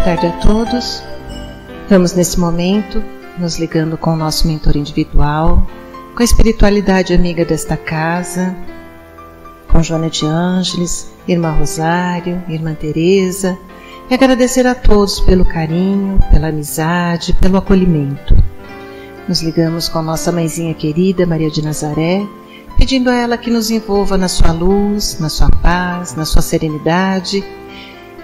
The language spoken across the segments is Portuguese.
tarde a todos. Vamos nesse momento nos ligando com o nosso mentor individual, com a espiritualidade amiga desta casa, com Joana de Ângeles, Irmã Rosário, Irmã Teresa, e agradecer a todos pelo carinho, pela amizade, pelo acolhimento. Nos ligamos com nossa mãezinha querida, Maria de Nazaré, pedindo a ela que nos envolva na sua luz, na sua paz, na sua serenidade,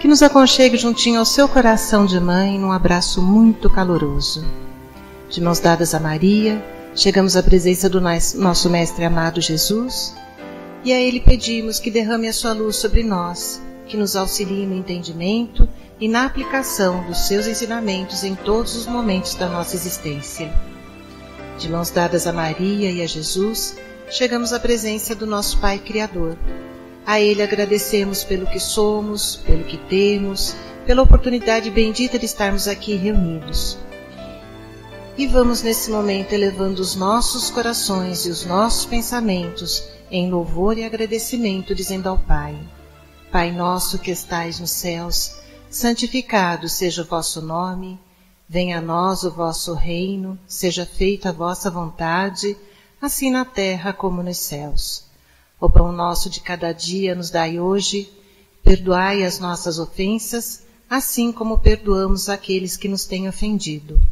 que nos aconchegue juntinho ao seu coração de mãe num abraço muito caloroso. De mãos dadas a Maria, chegamos à presença do nosso Mestre amado Jesus, e a Ele pedimos que derrame a sua luz sobre nós, que nos auxilie no entendimento e na aplicação dos seus ensinamentos em todos os momentos da nossa existência. De mãos dadas a Maria e a Jesus, chegamos à presença do nosso Pai Criador. A Ele agradecemos pelo que somos, pelo que temos, pela oportunidade bendita de estarmos aqui reunidos. E vamos nesse momento elevando os nossos corações e os nossos pensamentos em louvor e agradecimento, dizendo ao Pai: Pai nosso que estais nos céus, santificado seja o vosso nome, venha a nós o vosso reino, seja feita a vossa vontade, assim na terra como nos céus. O pão nosso de cada dia nos dai hoje, perdoai as nossas ofensas, assim como perdoamos aqueles que nos têm ofendido.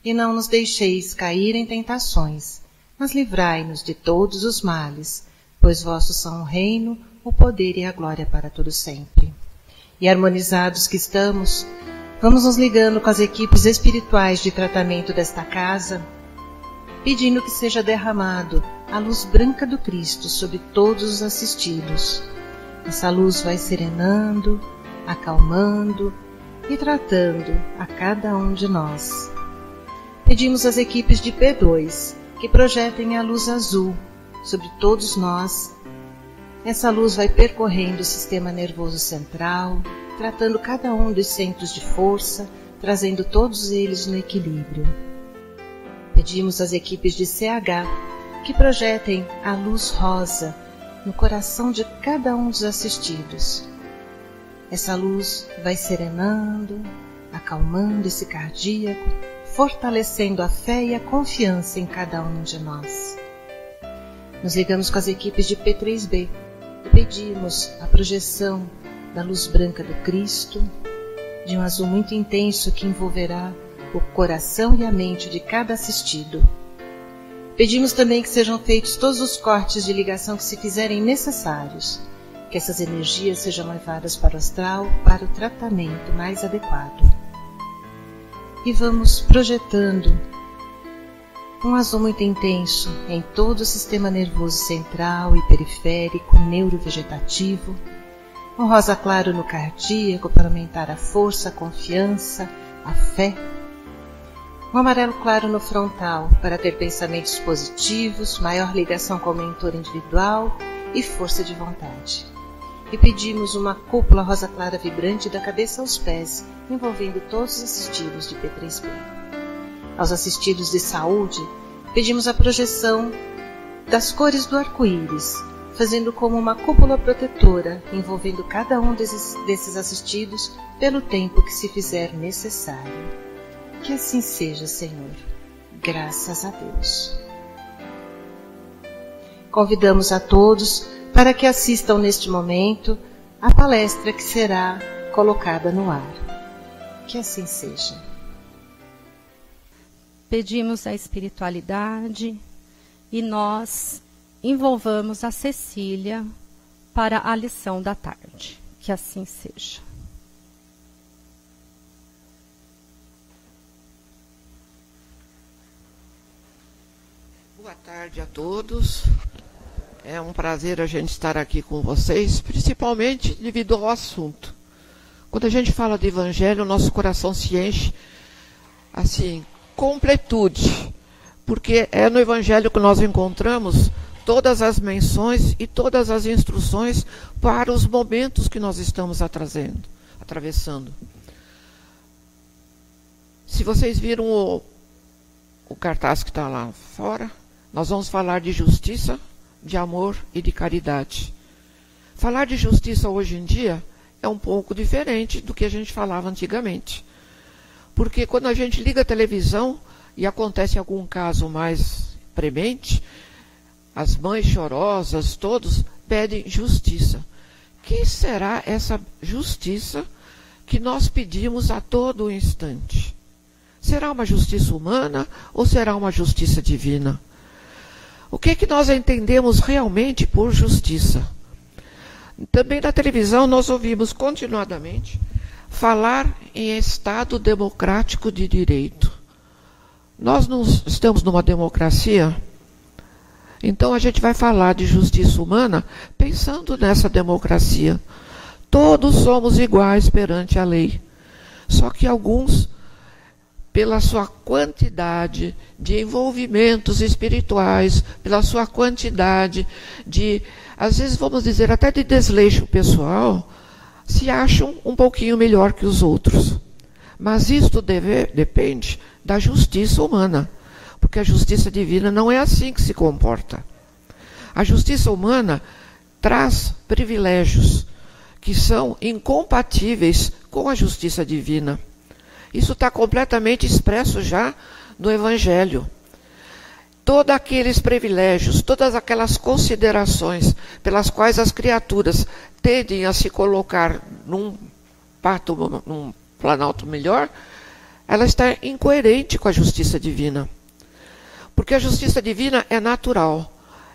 E não nos deixeis cair em tentações, mas livrai-nos de todos os males, pois vossos são o reino, o poder e a glória para todo sempre. E harmonizados que estamos, vamos nos ligando com as equipes espirituais de tratamento desta casa, pedindo que seja derramado a luz branca do Cristo sobre todos os assistidos. Essa luz vai serenando, acalmando e tratando a cada um de nós. Pedimos às equipes de P2 que projetem a luz azul sobre todos nós. Essa luz vai percorrendo o sistema nervoso central, tratando cada um dos centros de força, trazendo todos eles no equilíbrio. Pedimos às equipes de CH que projetem a luz rosa no coração de cada um dos assistidos. Essa luz vai serenando, acalmando esse cardíaco, fortalecendo a fé e a confiança em cada um de nós. Nos ligamos com as equipes de P3B e pedimos a projeção da luz branca do Cristo, de um azul muito intenso que envolverá o coração e a mente de cada assistido. Pedimos também que sejam feitos todos os cortes de ligação que se fizerem necessários, que essas energias sejam levadas para o astral para o tratamento mais adequado. E vamos projetando um azul muito intenso em todo o sistema nervoso central e periférico, neurovegetativo, um rosa claro no cardíaco para aumentar a força, a confiança, a fé, um amarelo claro no frontal para ter pensamentos positivos, maior ligação com o mentor individual e força de vontade. E pedimos uma cúpula rosa clara vibrante da cabeça aos pés, envolvendo todos os assistidos de P3B. Aos assistidos de saúde, pedimos a projeção das cores do arco-íris, fazendo como uma cúpula protetora, envolvendo cada um desses assistidos pelo tempo que se fizer necessário. Que assim seja, Senhor. Graças a Deus. Convidamos a todos para que assistam neste momento a palestra que será colocada no ar. Que assim seja. Pedimos a espiritualidade e nós envolvamos a Cecília para a lição da tarde. Que assim seja. Boa tarde a todos. É um prazer a gente estar aqui com vocês, principalmente devido ao assunto. Quando a gente fala de evangelho, o nosso coração se enche, assim, completude, porque é no evangelho que nós encontramos todas as menções e todas as instruções para os momentos que nós estamos atravessando. Se vocês viram o cartaz que está lá fora, nós vamos falar de justiça, de amor e de caridade. Falar de justiça hoje em dia é um pouco diferente do que a gente falava antigamente. Porque quando a gente liga a televisão e acontece algum caso mais premente, as mães chorosas, todos pedem justiça. Que será essa justiça que nós pedimos a todo instante? Será uma justiça humana ou será uma justiça divina? O que é que nós entendemos realmente por justiça? Também na televisão nós ouvimos continuadamente falar em Estado democrático de direito. Nós não estamos numa democracia, então a gente vai falar de justiça humana pensando nessa democracia. Todos somos iguais perante a lei, só que alguns, pela sua quantidade de envolvimentos espirituais, pela sua quantidade de, às vezes vamos dizer até de desleixo pessoal, se acham um pouquinho melhor que os outros. Mas isto depende da justiça humana, porque a justiça divina não é assim que se comporta. A justiça humana traz privilégios que são incompatíveis com a justiça divina. Isso está completamente expresso já no Evangelho. Todos aqueles privilégios, todas aquelas considerações pelas quais as criaturas tendem a se colocar num planalto melhor, ela está incoerente com a justiça divina. Porque a justiça divina é natural.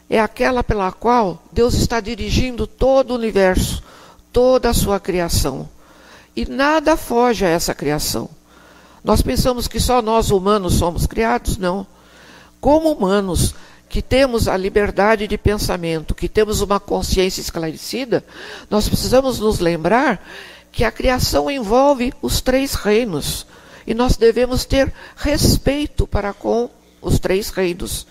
É aquela pela qual Deus está dirigindo todo o universo, toda a sua criação. E nada foge a essa criação. Nós pensamos que só nós humanos somos criados? Não. Como humanos que temos a liberdade de pensamento, que temos uma consciência esclarecida, nós precisamos nos lembrar que a criação envolve os 3 reinos. E nós devemos ter respeito para com os 3 reinos.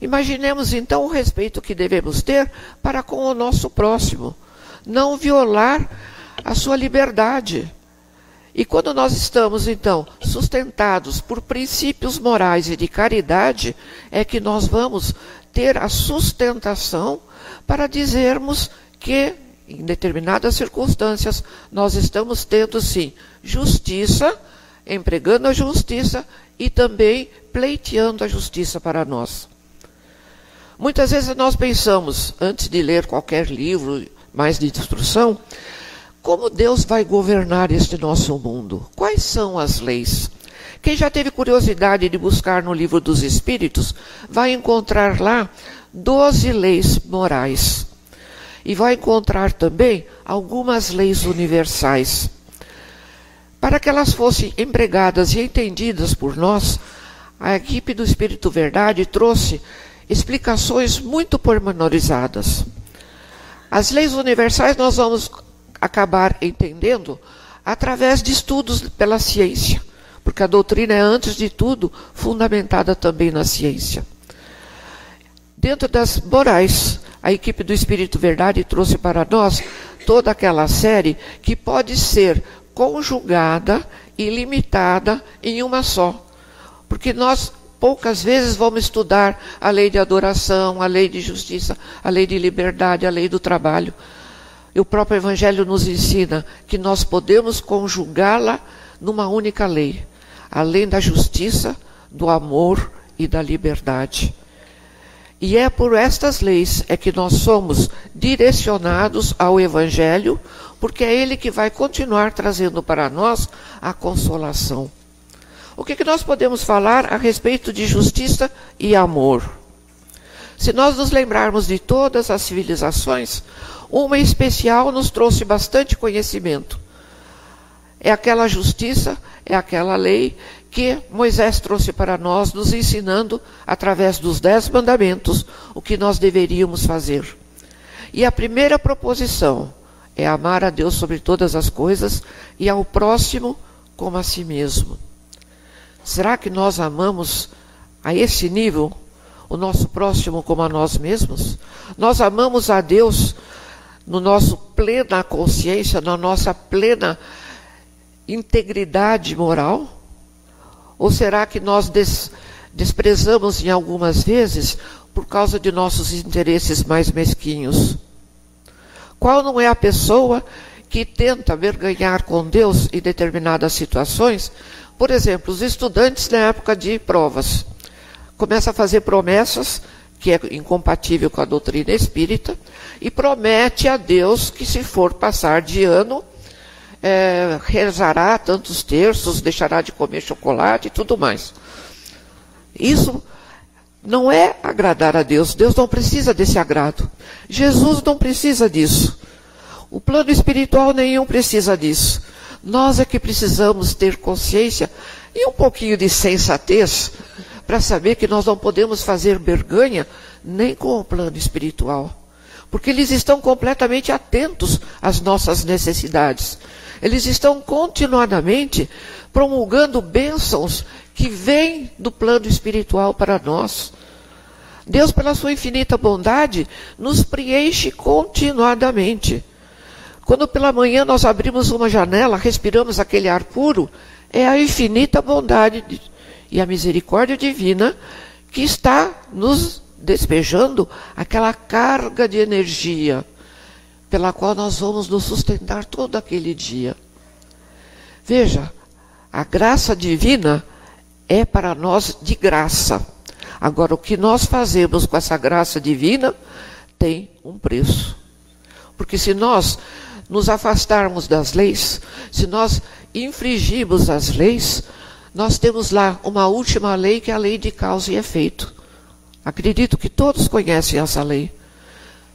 Imaginemos então o respeito que devemos ter para com o nosso próximo. Não violar a sua liberdade. E quando nós estamos, então, sustentados por princípios morais e de caridade, é que nós vamos ter a sustentação para dizermos que, em determinadas circunstâncias, nós estamos tendo, sim, justiça, empregando a justiça e também pleiteando a justiça para nós. Muitas vezes nós pensamos, antes de ler qualquer livro mais de instrução, como Deus vai governar este nosso mundo? Quais são as leis? Quem já teve curiosidade de buscar no livro dos Espíritos, vai encontrar lá 12 leis morais. E vai encontrar também algumas leis universais. Para que elas fossem empregadas e entendidas por nós, a equipe do Espírito Verdade trouxe explicações muito pormenorizadas. As leis universais nós vamos acabar entendendo através de estudos pela ciência, porque a doutrina é, antes de tudo, fundamentada também na ciência. Dentro das morais, a equipe do Espírito Verdade trouxe para nós toda aquela série que pode ser conjugada e limitada em uma só. Porque nós poucas vezes vamos estudar a lei de adoração, a lei de justiça, a lei de liberdade, a lei do trabalho. E o próprio Evangelho nos ensina que nós podemos conjugá-la numa única lei. Além da justiça, do amor e da liberdade. E é por estas leis é que nós somos direcionados ao Evangelho, porque é ele que vai continuar trazendo para nós a consolação. O que nós podemos falar a respeito de justiça e amor? Se nós nos lembrarmos de todas as civilizações, uma especial nos trouxe bastante conhecimento. É aquela justiça, é aquela lei que Moisés trouxe para nós, nos ensinando, através dos 10 mandamentos, o que nós deveríamos fazer. E a primeira proposição é amar a Deus sobre todas as coisas e ao próximo como a si mesmo. Será que nós amamos a esse nível o nosso próximo como a nós mesmos? Nós amamos a Deus no nosso plena consciência, na nossa plena integridade moral? Ou será que nós desprezamos em algumas vezes por causa de nossos interesses mais mesquinhos? Qual não é a pessoa que tenta barganhar com Deus em determinadas situações Por exemplo, os estudantes na época de provas começam a fazer promessas, que é incompatível com a doutrina espírita, e promete a Deus que se for passar de ano, rezará tantos terços, deixará de comer chocolate e tudo mais. Isso não é agradar a Deus. Deus não precisa desse agrado. Jesus não precisa disso. O plano espiritual nenhum precisa disso. Nós é que precisamos ter consciência e um pouquinho de sensatez para saber que nós não podemos fazer barganha nem com o plano espiritual. Porque eles estão completamente atentos às nossas necessidades. Eles estão continuadamente promulgando bênçãos que vêm do plano espiritual para nós. Deus, pela sua infinita bondade, nos preenche continuadamente. Quando pela manhã nós abrimos uma janela, respiramos aquele ar puro, é a infinita bondade e a misericórdia divina que está nos despejando aquela carga de energia pela qual nós vamos nos sustentar todo aquele dia. Veja, a graça divina é para nós de graça. Agora, o que nós fazemos com essa graça divina tem um preço. Porque se nós nos afastarmos das leis, se nós infringirmos as leis, nós temos lá uma última lei, que é a lei de causa e efeito. Acredito que todos conhecem essa lei.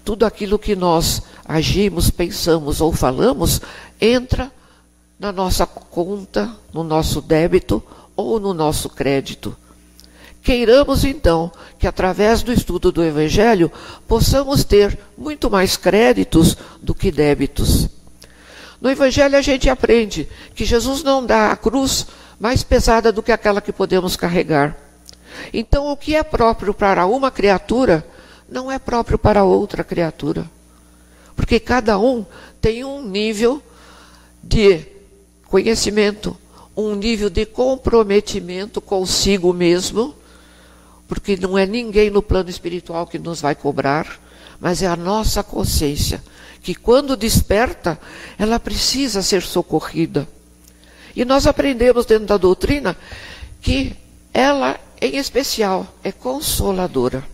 Tudo aquilo que nós agimos, pensamos ou falamos, entra na nossa conta, no nosso débito ou no nosso crédito. Queiramos, então, que através do estudo do Evangelho, possamos ter muito mais créditos do que débitos. No Evangelho a gente aprende que Jesus não dá a cruz mais pesada do que aquela que podemos carregar. Então, o que é próprio para uma criatura, não é próprio para outra criatura. Porque cada um tem um nível de conhecimento, um nível de comprometimento consigo mesmo, porque não é ninguém no plano espiritual que nos vai cobrar, mas é a nossa consciência, que quando desperta, ela precisa ser socorrida. E nós aprendemos dentro da doutrina que ela, em especial, é consoladora.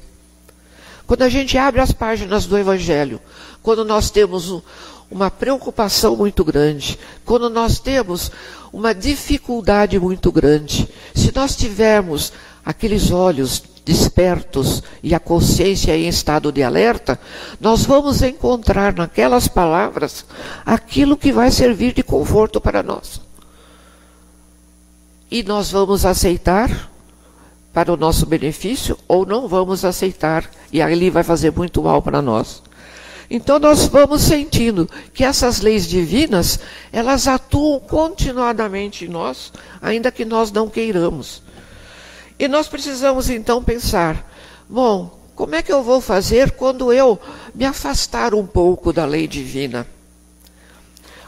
Quando a gente abre as páginas do Evangelho, quando nós temos uma preocupação muito grande, quando nós temos uma dificuldade muito grande, se nós tivermos aqueles olhos despertos e a consciência em estado de alerta, nós vamos encontrar naquelas palavras aquilo que vai servir de conforto para nós. E nós vamos aceitar para o nosso benefício ou não vamos aceitar e ali vai fazer muito mal para nós. Então nós vamos sentindo que essas leis divinas, elas atuam continuadamente em nós, ainda que nós não queiramos. E nós precisamos então pensar, bom, como é que eu vou fazer quando eu me afastar um pouco da lei divina?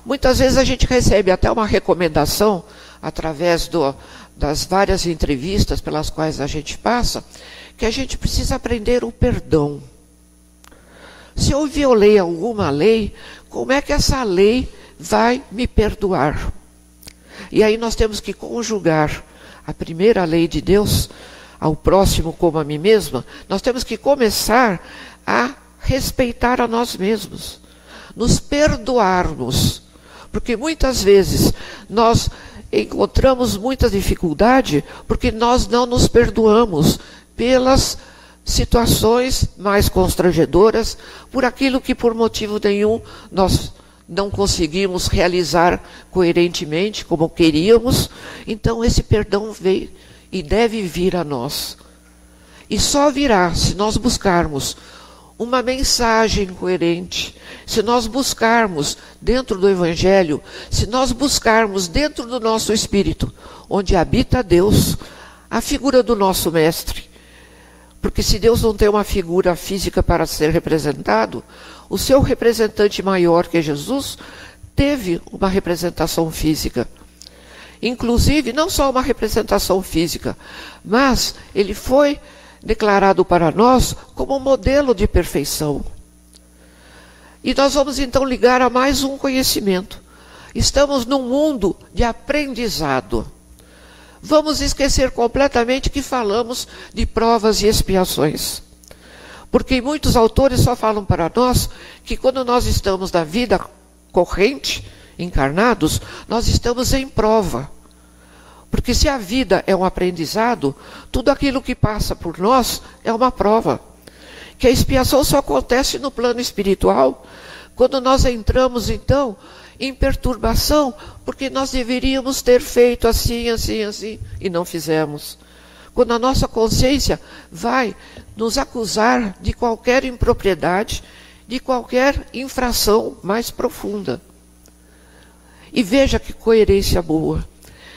Muitas vezes a gente recebe até uma recomendação, através das várias entrevistas pelas quais a gente passa, que a gente precisa aprender o perdão. Se eu violei alguma lei, como é que essa lei vai me perdoar? E aí nós temos que conjugar a primeira lei de Deus, ao próximo como a mim mesma, nós temos que começar a respeitar a nós mesmos, nos perdoarmos, porque muitas vezes nós encontramos muita dificuldade porque nós não nos perdoamos pelas situações mais constrangedoras, por aquilo que por motivo nenhum nós não conseguimos realizar coerentemente como queríamos. Então esse perdão veio e deve vir a nós. E só virá se nós buscarmos uma mensagem coerente, se nós buscarmos dentro do Evangelho, se nós buscarmos dentro do nosso espírito, onde habita Deus, a figura do nosso mestre. Porque se Deus não tem uma figura física para ser representado, o seu representante maior, que é Jesus, teve uma representação física. Inclusive, não só uma representação física, mas ele foi declarado para nós como um modelo de perfeição. E nós vamos então ligar a mais um conhecimento. Estamos num mundo de aprendizado. vamos esquecer completamente que falamos de provas e expiações. Porque muitos autores só falam para nós que quando nós estamos na vida corrente, encarnados, nós estamos em prova. Porque se a vida é um aprendizado, tudo aquilo que passa por nós é uma prova. Que a expiação só acontece no plano espiritual, quando nós entramos, então, em perturbação, porque nós deveríamos ter feito assim, assim, assim, e não fizemos. Quando a nossa consciência vai nos acusar de qualquer impropriedade, de qualquer infração mais profunda. E veja que coerência boa.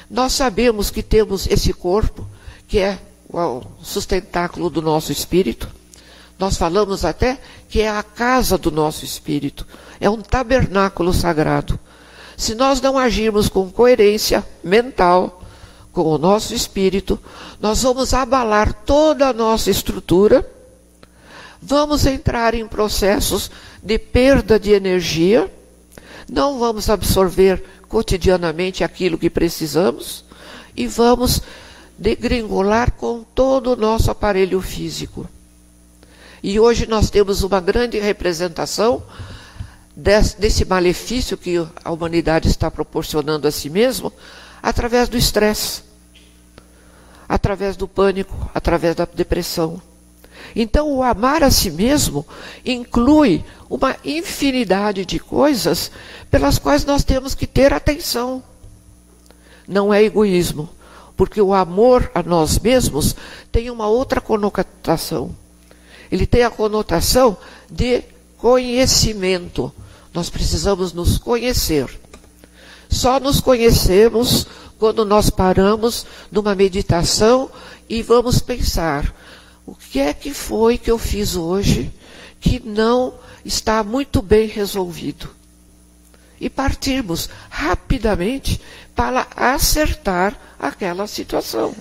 Nós sabemos que temos esse corpo, que é o sustentáculo do nosso espírito. Nós falamos até que é a casa do nosso espírito. É um tabernáculo sagrado. Se nós não agirmos com coerência mental, com o nosso espírito, nós vamos abalar toda a nossa estrutura, vamos entrar em processos de perda de energia, não vamos absorver cotidianamente aquilo que precisamos e vamos degringolar com todo o nosso aparelho físico. E hoje nós temos uma grande representação desse malefício que a humanidade está proporcionando a si mesmo através do estresse, através do pânico, através da depressão. Então, o amar a si mesmo inclui uma infinidade de coisas pelas quais nós temos que ter atenção. Não é egoísmo, porque o amor a nós mesmos tem uma outra conotação. Ele tem a conotação de conhecimento. Nós precisamos nos conhecer. Só nos conhecemos quando nós paramos numa meditação e vamos pensar: o que é que foi que eu fiz hoje que não está muito bem resolvido? E partirmos rapidamente para acertar aquela situação.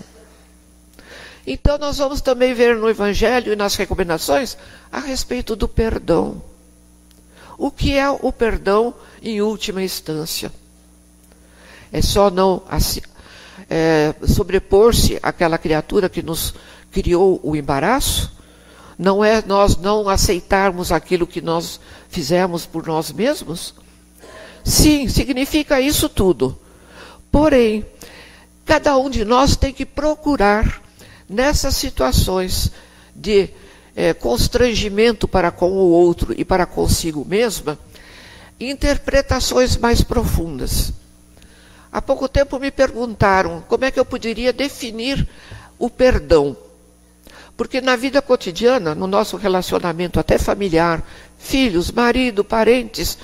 Então nós vamos também ver no Evangelho e nas recomendações a respeito do perdão. O que é o perdão em última instância? É só não sobrepor-se àquela criatura que nos criou o embaraço? Não é nós não aceitarmos aquilo que nós fizemos por nós mesmos? Sim, significa isso tudo. Porém, cada um de nós tem que procurar, nessas situações de constrangimento para com o outro e para consigo mesma, interpretações mais profundas. Há pouco tempo me perguntaram como é que eu poderia definir o perdão. Porque na vida cotidiana, no nosso relacionamento até familiar, filhos, marido, parentes,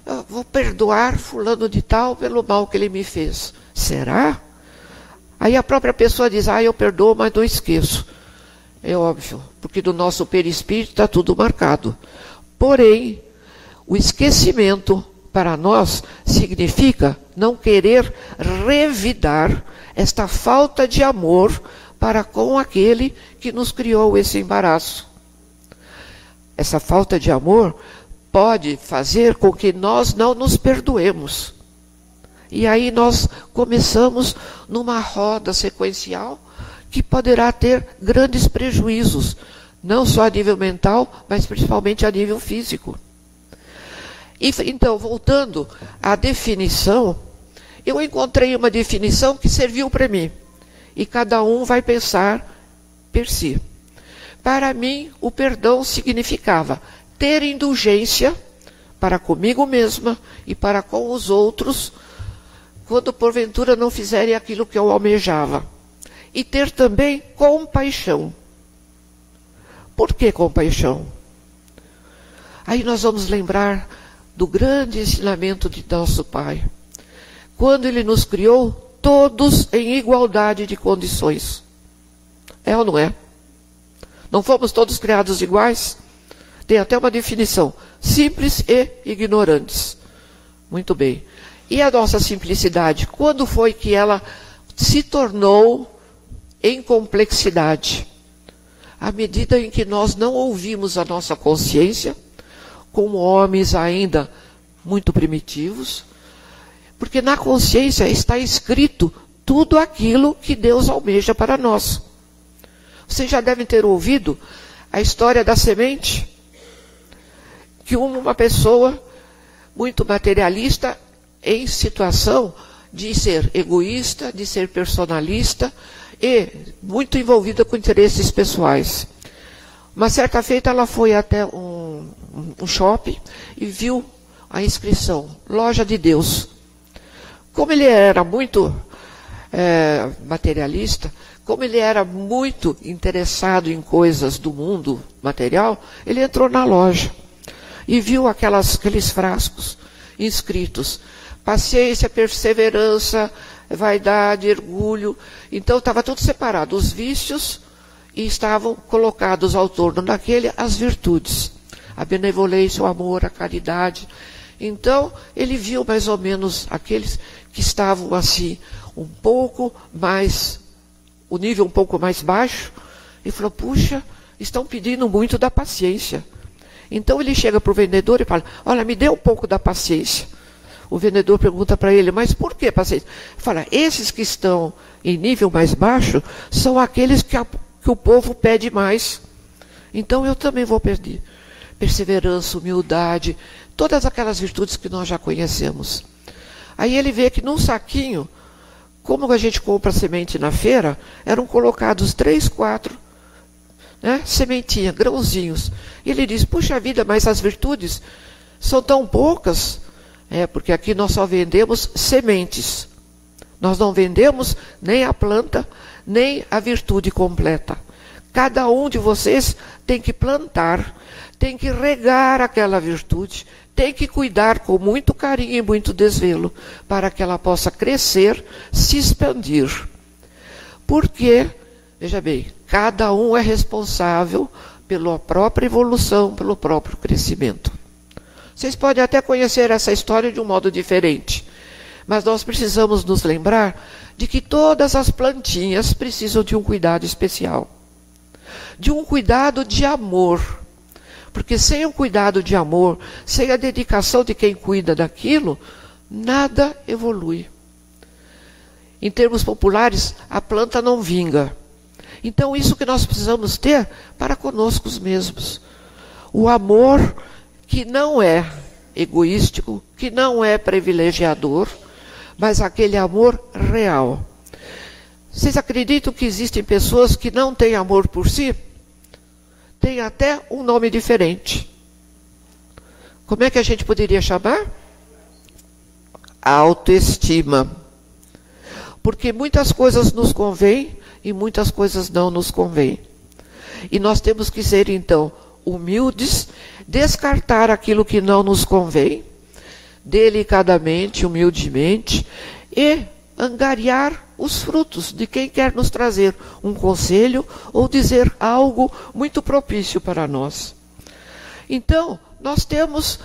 eu vou perdoar fulano de tal pelo mal que ele me fez. Será? Aí a própria pessoa diz: eu perdoo, mas não esqueço. É óbvio, porque do nosso perispírito está tudo marcado. Porém, o esquecimento para nós significa não querer revidar esta falta de amor para com aquele que nos criou esse embaraço. Essa falta de amor pode fazer com que nós não nos perdoemos. E aí nós começamos numa roda sequencial que poderá ter grandes prejuízos, não só a nível mental, mas principalmente a nível físico. E, então, voltando à definição, eu encontrei uma definição que serviu para mim. E cada um vai pensar por si. Para mim, o perdão significava ter indulgência para comigo mesma e para com os outros, quando porventura não fizerem aquilo que eu almejava. E ter também compaixão. Por que compaixão? Aí nós vamos lembrar do grande ensinamento de nosso Pai. Quando Ele nos criou, todos em igualdade de condições. É ou não é? Não fomos todos criados iguais? Tem até uma definição: simples e ignorantes. Muito bem. E a nossa simplicidade, quando foi que ela se tornou em complexidade? À medida em que nós não ouvimos a nossa consciência, como homens ainda muito primitivos, porque na consciência está escrito tudo aquilo que Deus almeja para nós. Vocês já devem ter ouvido a história da semente, que uma pessoa muito materialista, em situação de ser egoísta, de ser personalista e muito envolvida com interesses pessoais. Uma certa feita ela foi até um shopping e viu a inscrição, Loja de Deus. Como ele era muito materialista, como ele era muito interessado em coisas do mundo material, ele entrou na loja e viu aqueles frascos inscritos: paciência, perseverança, vaidade, orgulho. Então estava tudo separado, os vícios, e estavam colocados ao torno daquele as virtudes, a benevolência, o amor, a caridade. Então ele viu mais ou menos aqueles que estavam assim, um pouco mais, o nível um pouco mais baixo, e falou: puxa, estão pedindo muito da paciência. Então ele chega para o vendedor e fala: olha, me dê um pouco da paciência. O vendedor pergunta para ele: mas por que paciência? Fala: esses que estão em nível mais baixo são aqueles que o povo pede mais. Então eu também vou pedir perseverança, humildade, todas aquelas virtudes que nós já conhecemos. Aí ele vê que num saquinho, como a gente compra semente na feira, eram colocados 3, 4 sementinha, grãozinhos. E ele diz: puxa vida, mas as virtudes são tão poucas. Porque aqui nós só vendemos sementes. Nós não vendemos nem a planta, nem a virtude completa. Cada um de vocês tem que plantar, tem que regar aquela virtude, tem que cuidar com muito carinho e muito desvelo, para que ela possa crescer, se expandir. Porque, veja bem, cada um é responsável pela própria evolução, pelo próprio crescimento. Vocês podem até conhecer essa história de um modo diferente, mas nós precisamos nos lembrar de que todas as plantinhas precisam de um cuidado especial, de um cuidado de amor, porque sem o cuidado de amor, sem a dedicação de quem cuida daquilo, nada evolui. Em termos populares, a planta não vinga. Então isso que nós precisamos ter para conosco mesmos, o amor que não é egoístico, que não é privilegiador, mas aquele amor real. Vocês acreditam que existem pessoas que não têm amor por si? Tem até um nome diferente. Como é que a gente poderia chamar? Autoestima. Porque muitas coisas nos convêm e muitas coisas não nos convêm. E nós temos que ser, então, humildes, descartar aquilo que não nos convém, delicadamente, humildemente, e angariar os frutos de quem quer nos trazer um conselho ou dizer algo muito propício para nós. Então, nós temos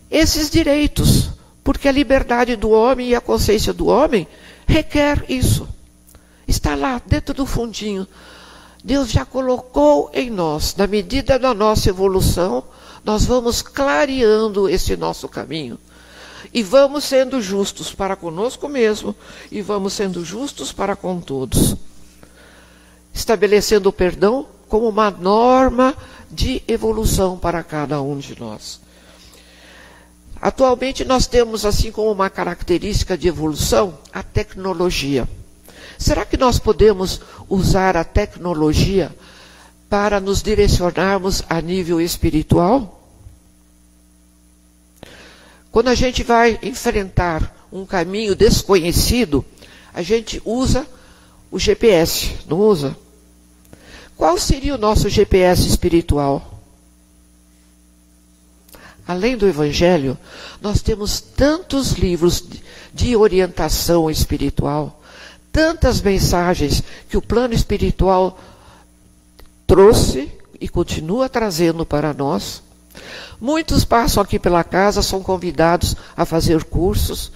esses direitos, porque a liberdade do homem e a consciência do homem requer isso. Está lá, dentro do fundinho. Deus já colocou em nós, na medida da nossa evolução, nós vamos clareando esse nosso caminho. E vamos sendo justos para conosco mesmo, e vamos sendo justos para com todos. Estabelecendo o perdão como uma norma de evolução para cada um de nós. Atualmente nós temos, assim como uma característica de evolução, a tecnologia. Será que nós podemos usar a tecnologia para nos direcionarmos a nível espiritual? Quando a gente vai enfrentar um caminho desconhecido, a gente usa o GPS, não usa? Qual seria o nosso GPS espiritual? Além do Evangelho, nós temos tantos livros de orientação espiritual, tantas mensagens que o plano espiritual trouxe e continua trazendo para nós. Muitos passam aqui pela casa, são convidados a fazer cursos.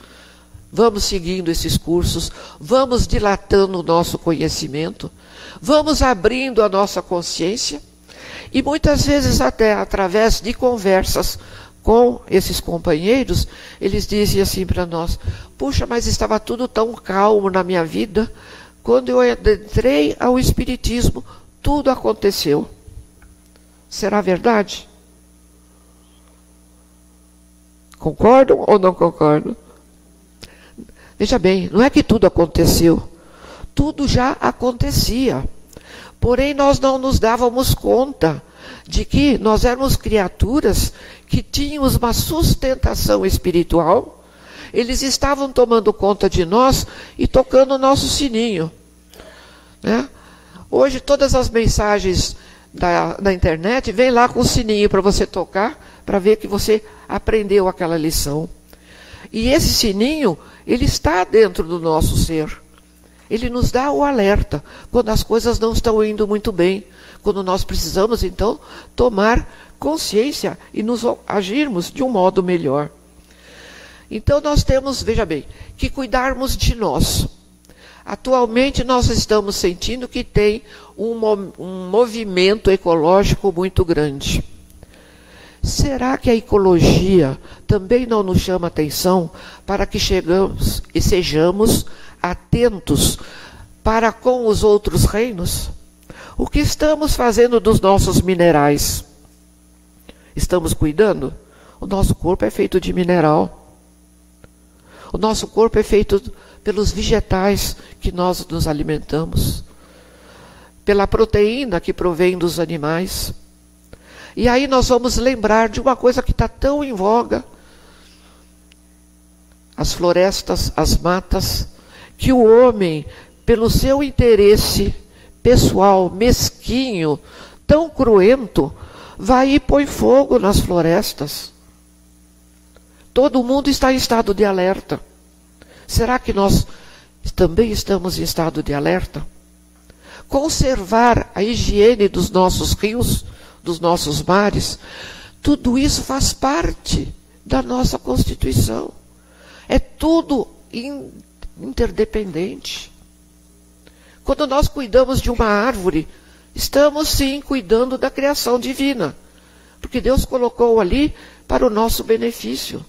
Vamos seguindo esses cursos, vamos dilatando o nosso conhecimento, vamos abrindo a nossa consciência e muitas vezes até através de conversas com esses companheiros, eles dizem assim para nós: puxa, mas estava tudo tão calmo na minha vida. Quando eu entrei ao Espiritismo, tudo aconteceu. Será verdade? Concordam ou não concordam? Veja bem, não é que tudo aconteceu. Tudo já acontecia. Porém, nós não nos dávamos conta de que nós éramos criaturas que tínhamos uma sustentação espiritual. Eles estavam tomando conta de nós e tocando o nosso sininho, né? Hoje todas as mensagens da internet vêm lá com o sininho para você tocar, para ver que você aprendeu aquela lição. E esse sininho, ele está dentro do nosso ser. Ele nos dá o alerta quando as coisas não estão indo muito bem, quando nós precisamos, então, tomar consciência e nos agirmos de um modo melhor. Então nós temos, veja bem, que cuidarmos de nós. Atualmente nós estamos sentindo que tem um movimento ecológico muito grande. Será que a ecologia também não nos chama atenção para que chegamos e sejamos atentos para com os outros reinos? O que estamos fazendo dos nossos minerais? Estamos cuidando? O nosso corpo é feito de mineral. O nosso corpo é feito pelos vegetais que nós nos alimentamos, pela proteína que provém dos animais. E aí nós vamos lembrar de uma coisa que está tão em voga: as florestas, as matas, que o homem, pelo seu interesse pessoal, mesquinho, tão cruento, vai e põe fogo nas florestas. Todo mundo está em estado de alerta. Será que nós também estamos em estado de alerta? Conservar a higiene dos nossos rios, dos nossos mares, tudo isso faz parte da nossa Constituição. É tudo interdependente. Quando nós cuidamos de uma árvore, estamos sim cuidando da criação divina, porque Deus colocou ali para o nosso benefício.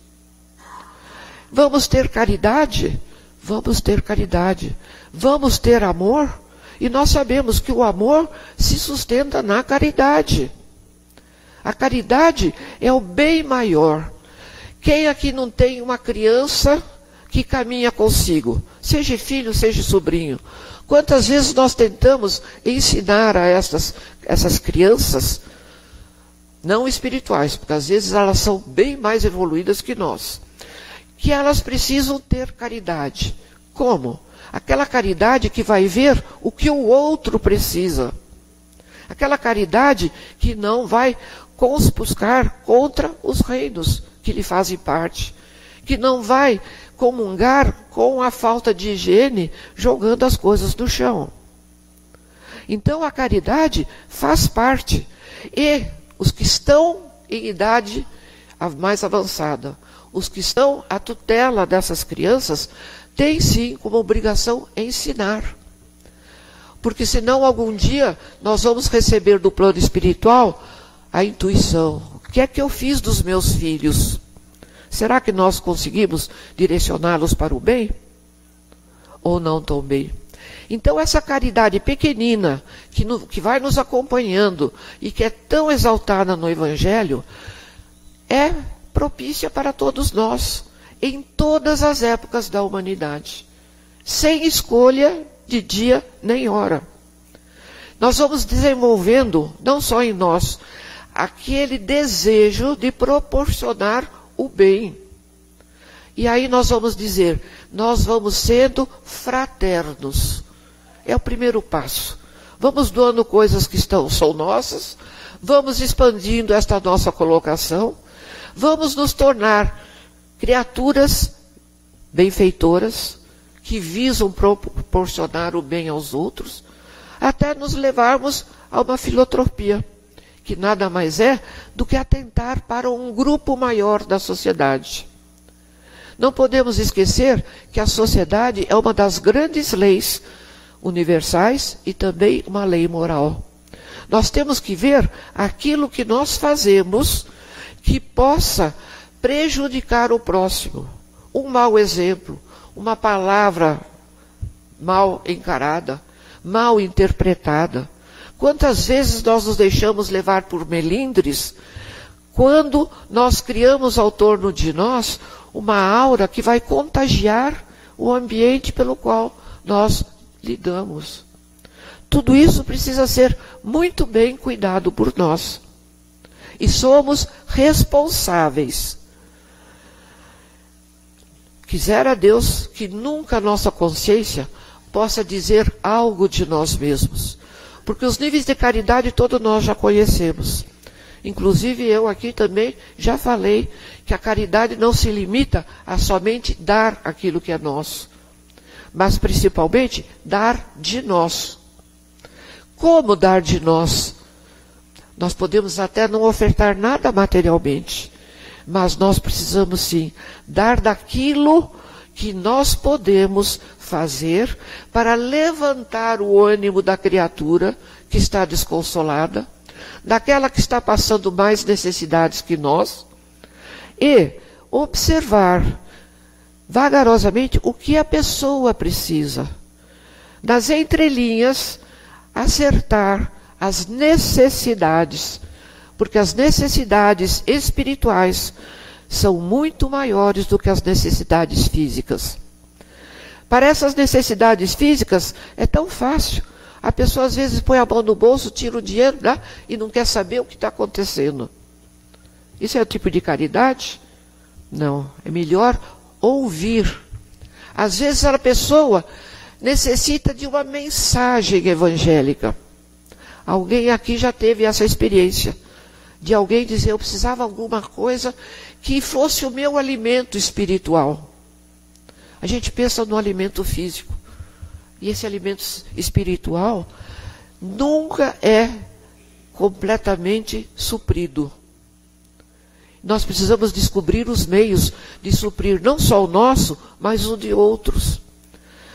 Vamos ter caridade? Vamos ter caridade. Vamos ter amor? E nós sabemos que o amor se sustenta na caridade. A caridade é o bem maior. Quem aqui não tem uma criança que caminha consigo? Seja filho, seja sobrinho. Quantas vezes nós tentamos ensinar a essas crianças, não espirituais, porque às vezes elas são bem mais evoluídas que nós, que elas precisam ter caridade. Como? Aquela caridade que vai ver o que o outro precisa. Aquela caridade que não vai conspuscar contra os reinos que lhe fazem parte. Que não vai comungar com a falta de higiene, jogando as coisas no chão. Então a caridade faz parte. E os que estão em idade mais avançada, os que estão à tutela dessas crianças, têm sim como obrigação ensinar. Porque senão algum dia nós vamos receber do plano espiritual a intuição. O que é que eu fiz dos meus filhos? Será que nós conseguimos direcioná-los para o bem? Ou não tão bem? Então essa caridade pequenina, que vai nos acompanhando e que é tão exaltada no Evangelho, é propícia para todos nós, em todas as épocas da humanidade, sem escolha de dia nem hora. Nós vamos desenvolvendo, não só em nós, aquele desejo de proporcionar o bem. E aí nós vamos dizer, nós vamos sendo fraternos. É o primeiro passo. Vamos doando coisas que são nossas, vamos expandindo esta nossa colocação, vamos nos tornar criaturas benfeitoras, que visam proporcionar o bem aos outros, até nos levarmos a uma filantropia, que nada mais é do que atentar para um grupo maior da sociedade. Não podemos esquecer que a sociedade é uma das grandes leis universais e também uma lei moral. Nós temos que ver aquilo que nós fazemos que possa prejudicar o próximo. Um mau exemplo, uma palavra mal encarada, mal interpretada. Quantas vezes nós nos deixamos levar por melindres quando nós criamos ao torno de nós uma aura que vai contagiar o ambiente pelo qual nós lidamos. Tudo isso precisa ser muito bem cuidado por nós. E somos responsáveis. Quisera Deus que nunca a nossa consciência possa dizer algo de nós mesmos. Porque os níveis de caridade todos nós já conhecemos. Inclusive eu aqui também já falei que a caridade não se limita a somente dar aquilo que é nosso. Mas principalmente dar de nós. Como dar de nós? Nós podemos até não ofertar nada materialmente. Mas nós precisamos sim dar daquilo que nós podemos fazer para levantar o ânimo da criatura que está desconsolada, daquela que está passando mais necessidades que nós, e observar vagarosamente o que a pessoa precisa. Nas entrelinhas, acertar as necessidades, porque as necessidades espirituais são muito maiores do que as necessidades físicas. Para essas necessidades físicas é tão fácil. A pessoa às vezes põe a mão no bolso, tira o dinheiro, dá, e não quer saber o que está acontecendo. Isso é o tipo de caridade? Não, é melhor ouvir. Às vezes a pessoa necessita de uma mensagem evangélica. Alguém aqui já teve essa experiência. De alguém dizer, eu precisava de alguma coisa que fosse o meu alimento espiritual. A gente pensa no alimento físico. E esse alimento espiritual nunca é completamente suprido. Nós precisamos descobrir os meios de suprir não só o nosso, mas o de outros.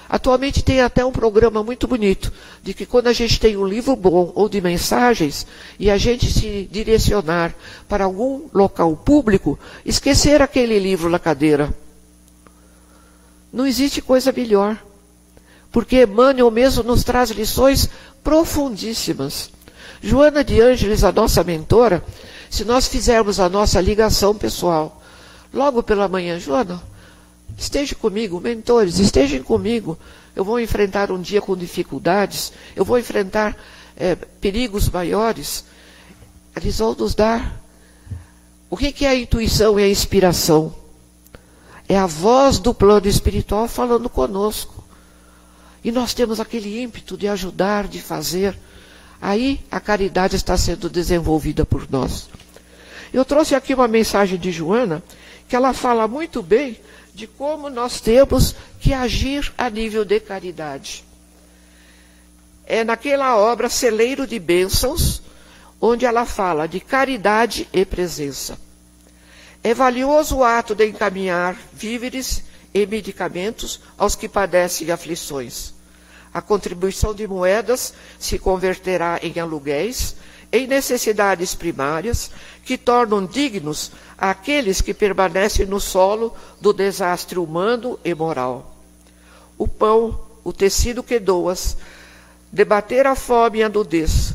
Atualmente tem até um programa muito bonito, de que quando a gente tem um livro bom ou de mensagens, e a gente se direcionar para algum local público, esquecer aquele livro na cadeira. Não existe coisa melhor. Porque Emmanuel mesmo nos traz lições profundíssimas. Joana de Ângeles, a nossa mentora, se nós fizermos a nossa ligação pessoal, logo pela manhã, Joana, esteja comigo, mentores, estejam comigo. Eu vou enfrentar um dia com dificuldades, eu vou enfrentar perigos maiores. Eles vão nos dar. O que é a intuição e a inspiração? É a voz do plano espiritual falando conosco. E nós temos aquele ímpeto de ajudar, de fazer. Aí a caridade está sendo desenvolvida por nós. Eu trouxe aqui uma mensagem de Joana, que ela fala muito bem de como nós temos que agir a nível de caridade. É naquela obra Celeiro de Bênçãos, onde ela fala de caridade e presença. É valioso o ato de encaminhar víveres e medicamentos aos que padecem aflições. A contribuição de moedas se converterá em aluguéis, em necessidades primárias, que tornam dignos aqueles que permanecem no solo do desastre humano e moral. O pão, o tecido que doas, debater a fome e a nudez,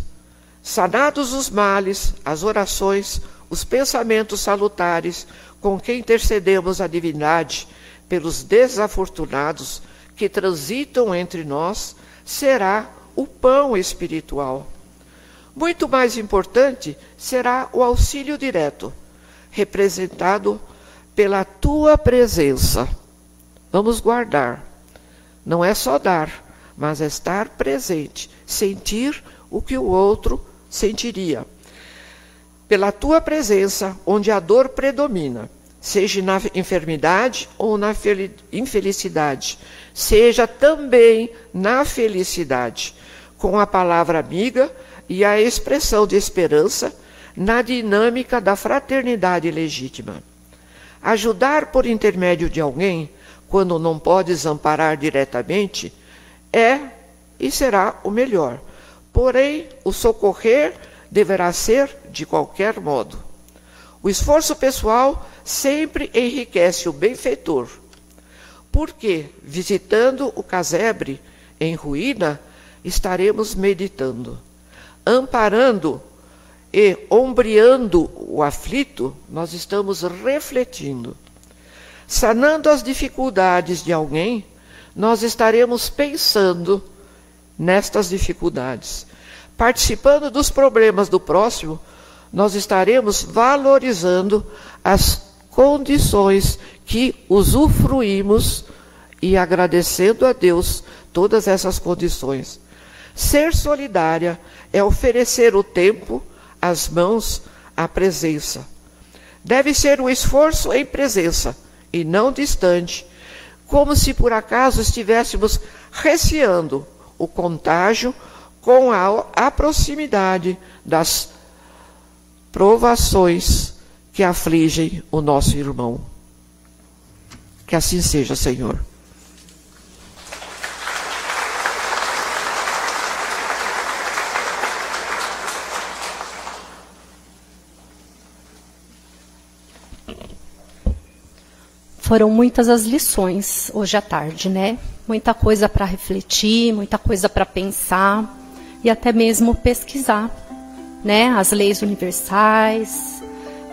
sanados os males, as orações, os pensamentos salutares, com que intercedemos a divindade, pelos desafortunados que transitam entre nós, será o pão espiritual. Muito mais importante será o auxílio direto, representado pela tua presença. Vamos guardar. Não é só dar, mas estar presente, sentir o que o outro sentiria. Pela tua presença, onde a dor predomina, seja na enfermidade ou na infelicidade, seja também na felicidade, com a palavra amiga e a expressão de esperança na dinâmica da fraternidade legítima. Ajudar por intermédio de alguém, quando não podes amparar diretamente, é e será o melhor. Porém, o socorrer deverá ser de qualquer modo. O esforço pessoal sempre enriquece o benfeitor, porque, visitando o casebre em ruína, estaremos meditando. Amparando e ombreando o aflito, nós estamos refletindo. Sanando as dificuldades de alguém, nós estaremos pensando nestas dificuldades. Participando dos problemas do próximo, nós estaremos valorizando as condições que usufruímos e agradecendo a Deus todas essas condições. Ser solidária é oferecer o tempo, as mãos, a presença. Deve ser um esforço em presença e não distante, como se por acaso estivéssemos receando o contágio com a proximidade das provações que afligem o nosso irmão. Que assim seja, Senhor. Foram muitas as lições hoje à tarde, né? Muita coisa para refletir, muita coisa para pensar e até mesmo pesquisar, né? As leis universais,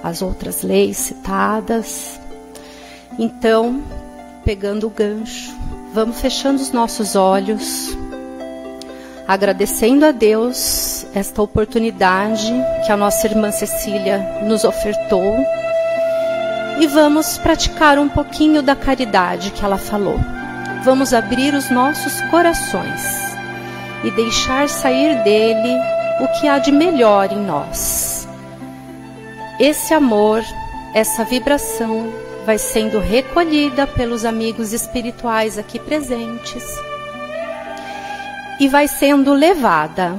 as outras leis citadas. Então, pegando o gancho, vamos fechando os nossos olhos, agradecendo a Deus esta oportunidade que a nossa irmã Cecília nos ofertou. E vamos praticar um pouquinho da caridade que ela falou. Vamos abrir os nossos corações e deixar sair dele o que há de melhor em nós. Esse amor, essa vibração vai sendo recolhida pelos amigos espirituais aqui presentes e vai sendo levada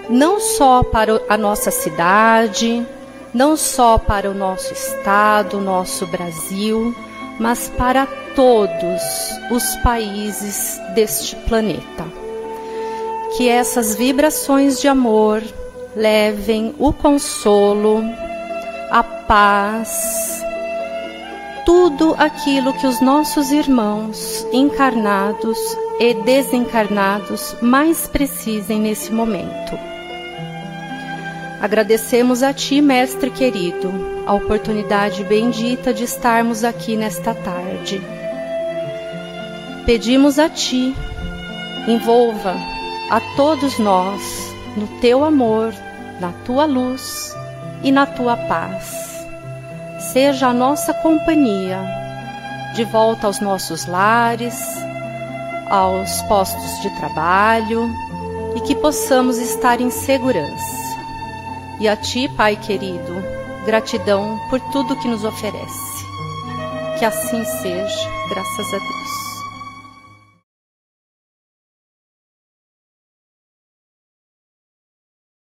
não só para a nossa cidade, não só para o nosso estado, o nosso Brasil, mas para todos os países deste planeta. Que essas vibrações de amor levem o consolo, a paz, tudo aquilo que os nossos irmãos encarnados e desencarnados mais precisem nesse momento. Agradecemos a Ti, Mestre querido, a oportunidade bendita de estarmos aqui nesta tarde. Pedimos a Ti, envolva a todos nós no Teu amor, na Tua luz e na Tua paz. Seja a nossa companhia, de volta aos nossos lares, aos postos de trabalho, e que possamos estar em segurança. E a Ti, Pai querido, gratidão por tudo que nos oferece. Que assim seja, graças a Deus.